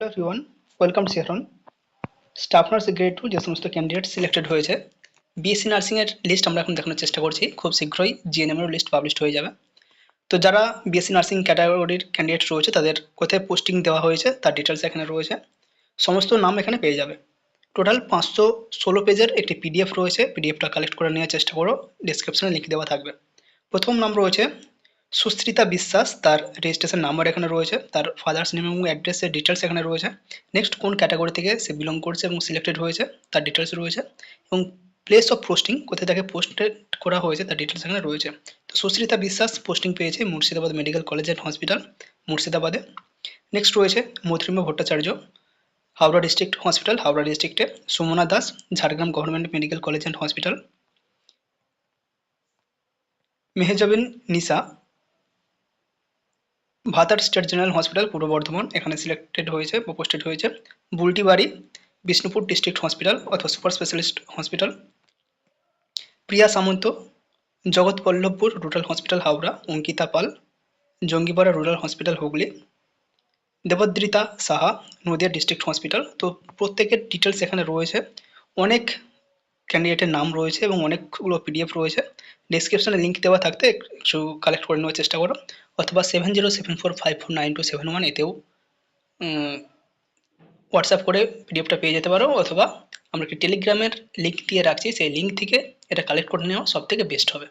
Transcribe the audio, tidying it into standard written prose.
Everyone, ওয়েলকাম টু সেহরন। স্টাফ নার্স গ্রেড 2 যে সমস্ত ক্যান্ডিডেট সিলেক্টেড হয়েছে, বিএসসি নার্সিং এর লিস্ট আমরা এখন দেখানোর চেষ্টা করছি। খুব শীঘ্রই জিএনএম এর লিস্ট পাবলিশ হয়ে যাবে। তো যারা বিএসসি নার্সিং ক্যাটাগরির ক্যান্ডিডেট রয়েছে তাদের কোথায় পোস্টিং দেওয়া হয়েছে তার ডিটেলস এখানে রয়েছে। সমস্ত নাম এখানে পেয়ে যাবে। টোটাল 516 পেজের একটি পিডিএফ রয়েছে। পিডিএফটা কালেক্ট করে নেওয়ার চেষ্টা করো, ডেসক্রিপশনে লিঙ্ক দেওয়া থাকবে। প্রথম নাম রয়েছে সুস্মিতা বিশ্বাস, তার রেজিস্ট্রেশন নাম্বার এখানে রয়েছে, তার ফাদার্স নেম এবং অ্যাড্রেসের ডিটেলস এখানে রয়েছে। নেক্সট কোন ক্যাটাগরি থেকে সে বিলং করছে এবং সিলেক্টেড হয়েছে তার ডিটেলস রয়েছে, এবং প্লেস অফ পোস্টিং কোথায় তাকে পোস্টেড করা হয়েছে তার ডিটেলস এখানে রয়েছে। তো সুস্মিতা বিশ্বাস পোস্টিং পেয়েছে Murshidabad medical college and hospital, মুর্শিদাবাদে। নেক্সট রয়েছে মধুরিমা ভট্টাচার্য, হাওড়া ডিস্ট্রিক্ট হসপিটাল, হাওড়া ডিস্ট্রিক্টে। Sumana Das, Jhargram government medical college and hospital. Mehjabin Nisa, Bhatar state general hospital, পূর্ব বর্ধমান, এখানে সিলেক্টেড হয়েছে বা পোস্টেড হয়েছে। বুলটিবাড়ি, বিষ্ণুপুর ডিস্ট্রিক্ট হসপিটাল অথবা super specialist hospital. Priya Samanta, Jagatballavpur rural hospital, Howrah. Ankita Pal, Jangipara rural hospital, Hooghly. Debdrita Saha, Nadia district hospital. তো প্রত্যেকের ডিটেলস এখানে রয়েছে। অনেক ক্যান্ডিডেটের নাম রয়েছে এবং অনেকগুলো পিডিএফ রয়েছে। ডেসক্রিপশনে লিঙ্ক দেওয়া থাকতে একটু কালেক্ট করে নেওয়ার চেষ্টা করো, অথবা 7074549271 এতেও হোয়াটসঅ্যাপ করে পিডিএফটা পেয়ে যেতে পারো, অথবা আমরা একটি টেলিগ্রামের লিঙ্ক দিয়ে রাখছি, সেই লিঙ্ক থেকে এটা কালেক্ট করে নেওয়া সব থেকে বেস্ট হবে।